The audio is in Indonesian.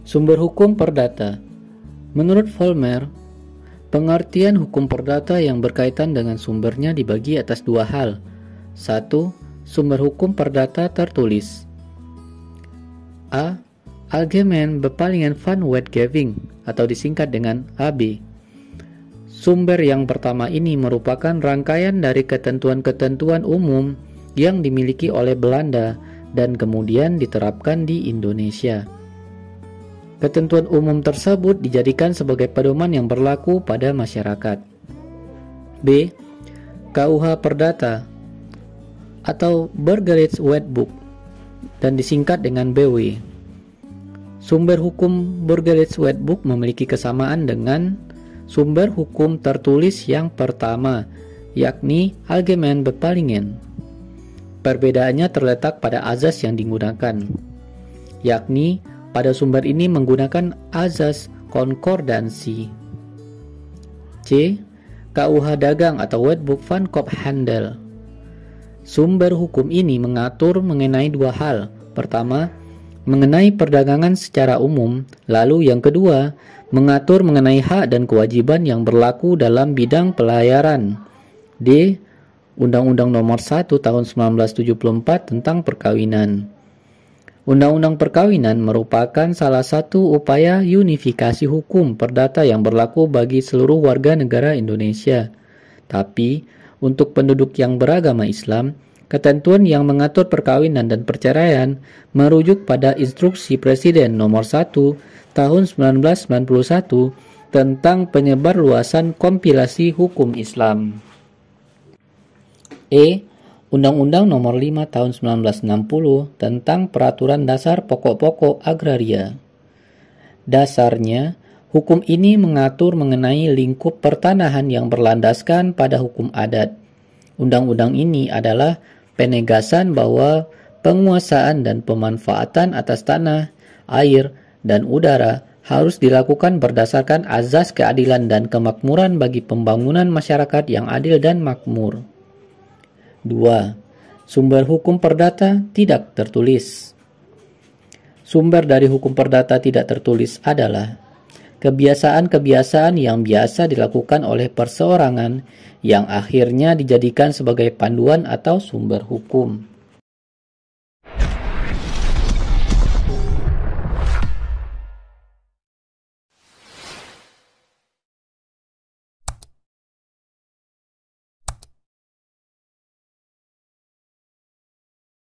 Sumber hukum perdata. Menurut Vollmer, pengertian hukum perdata yang berkaitan dengan sumbernya dibagi atas dua hal. 1. Sumber hukum perdata tertulis. A. Allgemeine Bepalingen van Wetgeving atau disingkat dengan AB. Sumber yang pertama ini merupakan rangkaian dari ketentuan-ketentuan umum yang dimiliki oleh Belanda dan kemudian diterapkan di Indonesia. Ketentuan umum tersebut dijadikan sebagai pedoman yang berlaku pada masyarakat. B. KUH Perdata atau Burgerlijk Wetboek dan disingkat dengan BW. Sumber hukum Burgerlijk Wetboek memiliki kesamaan dengan sumber hukum tertulis yang pertama, yakni Allgemeine Bepalingen. Perbedaannya terletak pada azas yang digunakan, yakni pada sumber ini menggunakan azas konkordansi. C. KUH Dagang atau Wetboek van Koophandel. Sumber hukum ini mengatur mengenai dua hal. Pertama, mengenai perdagangan secara umum, lalu yang kedua, mengatur mengenai hak dan kewajiban yang berlaku dalam bidang pelayaran. D. Undang-Undang Nomor 1 Tahun 1974 tentang Perkawinan. Undang-Undang Perkawinan merupakan salah satu upaya unifikasi hukum perdata yang berlaku bagi seluruh warga negara Indonesia. Tapi, untuk penduduk yang beragama Islam, ketentuan yang mengatur perkawinan dan perceraian merujuk pada Instruksi Presiden Nomor 1 Tahun 1991 tentang penyebarluasan kompilasi hukum Islam. E. Undang-Undang Nomor 5 Tahun 1960 tentang Peraturan Dasar Pokok-pokok Agraria. Dasarnya, hukum ini mengatur mengenai lingkup pertanahan yang berlandaskan pada hukum adat. Undang-undang ini adalah penegasan bahwa penguasaan dan pemanfaatan atas tanah, air, dan udara harus dilakukan berdasarkan azas keadilan dan kemakmuran bagi pembangunan masyarakat yang adil dan makmur. 2. Sumber hukum perdata tidak tertulis. Sumber dari hukum perdata tidak tertulis adalah kebiasaan-kebiasaan yang biasa dilakukan oleh perseorangan yang akhirnya dijadikan sebagai panduan atau sumber hukum.